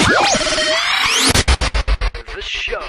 The show.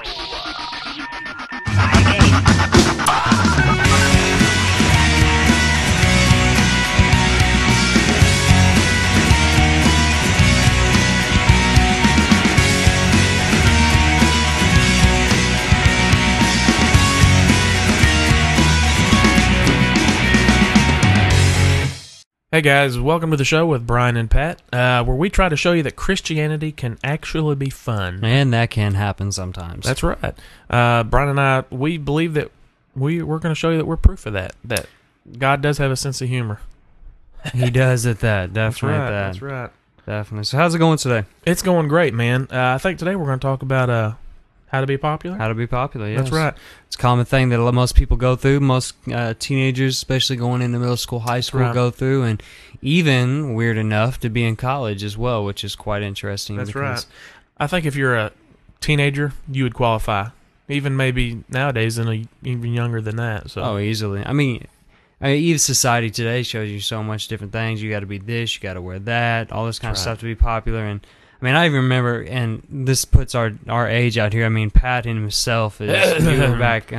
Hey guys, welcome to the show with Brian and Pat, where we try to show you that Christianity can actually be fun. And that can happen sometimes. That's right. Brian and I, we believe that we're going to show you that we're proof of that God does have a sense of humor. He does at that, definitely at that. That's right. Definitely. So how's it going today? It's going great, man. I think today we're going to talk about how to be popular. How to be popular, yes. That's right. It's a common thing that most people go through. Most teenagers, especially going into middle school, high school, Right. go through. And even, weird enough, to be in college as well, which is quite interesting. That's right. I think if you're a teenager, you would qualify. Even maybe nowadays, even younger than that. So. Oh, easily. I mean, even society today shows you so much different things. You got to be this, you got to wear that, all this kind of That's stuff to be popular. And I mean, I even remember, and this puts our age out here. I mean, Pat himself is you were back.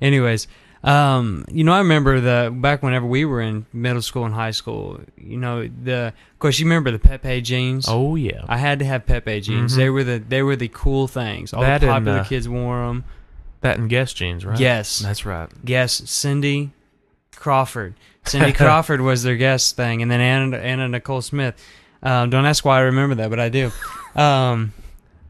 Anyways, I remember back whenever we were in middle school and high school. Of course, you remember the Pepe jeans. Oh yeah, I had to have Pepe jeans. Mhm. They were the cool things. All That the and, popular kids wore them. that and Guess jeans, right? Yes, That's right. Yes, Cindy Crawford. Cindy Crawford was their guest thing, and then Anna Nicole Smith. Don't ask why I remember that, but I do.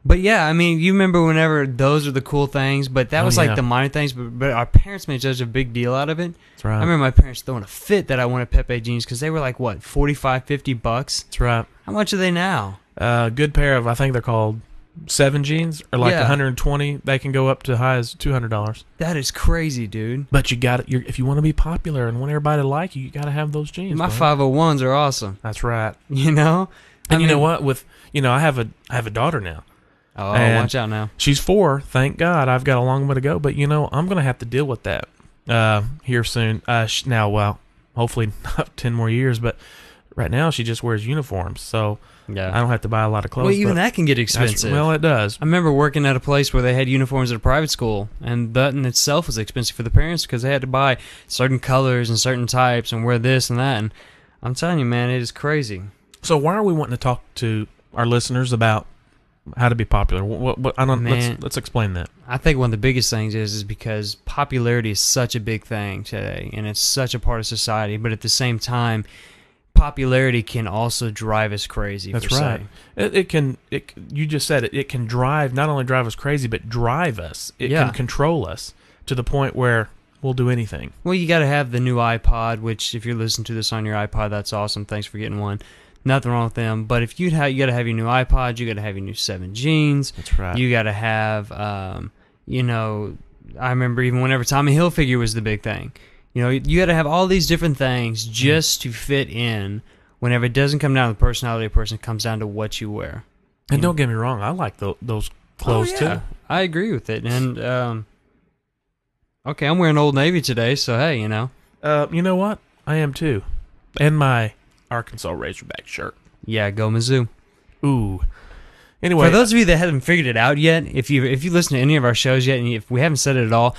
But yeah, I mean, you remember whenever those are the cool things, but that was yeah. like the minor things, but our parents made such a big deal out of it. That's right. I remember my parents throwing a fit that I wanted Pepe jeans because they were like, what, $45, $50? That's right. How much are they now? Good pair of, I think they're called 7 jeans, or like Yeah. 120. They can go up to high as $200. That is crazy, dude. But you got it. If you want to be popular and want everybody to like you, you got to have those jeans. My man. 501s are awesome. That's right. You know? And you know what? what? I have a daughter now. Oh, And watch out now. She's 4. Thank God. I've got a long way to go. But I'm going to have to deal with that here soon. Hopefully not 10 more years. But right now she just wears uniforms, so Yeah. I don't have to buy a lot of clothes. Well, even but that can get that's- expensive. Well, it does. I remember working at a place where they had uniforms at a private school, and that in itself was expensive for the parents because they had to buy certain colors and certain types and wear this and that. And I'm telling you, man, it is crazy. So why are we wanting to talk to our listeners about how to be popular? What I don't. Man. Let's explain that. I think one of the biggest things is because popularity is such a big thing today, and it's such a part of society. But at the same time, popularity can also drive us crazy. That's per right. se. It can. You just said it. It can not only drive us crazy, but drive us. It Yeah. can control us to the point where we'll do anything. Well, you got to have the new iPod, which if you're listening to this on your iPod, that's awesome. Thanks for getting one. Nothing wrong with them. But if you got to have your new iPod, you got to have your new 7 jeans. That's right. You got to have, I remember even whenever Tommy Hilfiger was the big thing. You got to have all these different things just to fit in. Whenever it doesn't come down to the personality of a person, it comes down to what you wear. And don't get me wrong, I like those clothes too. I agree with it. And okay, I'm wearing Old Navy today, so hey, You know what? I am too. And my Arkansas Razorback shirt. yeah, go Mizzou. Ooh. Anyway, For those of you that haven't figured it out yet, if you listen to any of our shows yet, and if we haven't said it at all,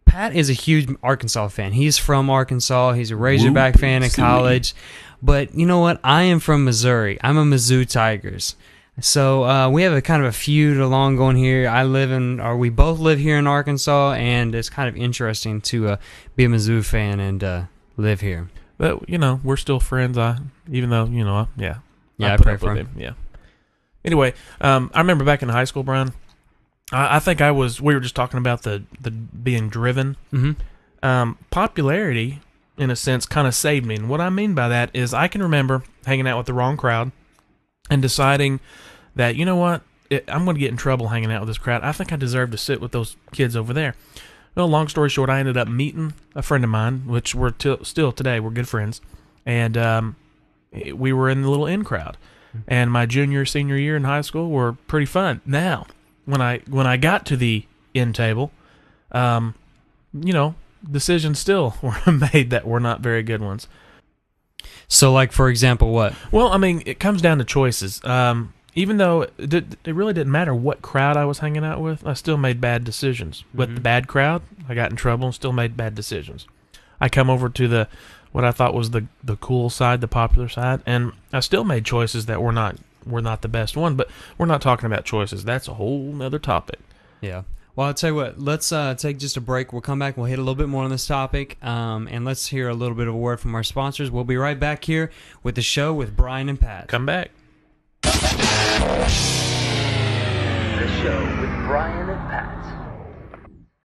Pat is a huge Arkansas fan. He's from Arkansas. He's a Razorback fan in college. But you know what? I am from Missouri. I'm a Mizzou Tigers. So we have a kind of a feud along going here. We both live here in Arkansas, and it's kind of interesting to be a Mizzou fan and live here. but we're still friends. Even though Yeah, I I put pray up for with him. him. Yeah. Anyway, I remember back in high school, Brian. I think we were just talking about the being driven. Mm-hmm. Popularity, in a sense, kind of saved me. And what I mean by that is I can remember hanging out with the wrong crowd and deciding that, you know what, I'm going to get in trouble hanging out with this crowd. I think I deserve to sit with those kids over there. Well, long story short, I ended up meeting a friend of mine, which we're still today, we're good friends. And we were in the little in crowd. And my senior year in high school were pretty fun. Now, when I got to the in table, decisions still were made that were not very good ones. So, like, for example, what? Well, I mean, it comes down to choices. even though it really didn't matter what crowd I was hanging out with, I still made bad decisions. With the bad crowd, I got in trouble and still made bad decisions. I come over to what I thought was the cool side, the popular side, and I still made choices that were not the best one. But we're not talking about choices. That's a whole nother topic. Yeah. Well, I'll tell you what, let's take just a break. We'll come back, we'll hit a little bit more on this topic, and let's hear a little bit of a word from our sponsors. We'll be right back here with the show with Brian and Pat. Come back. The show with Brian and Pat.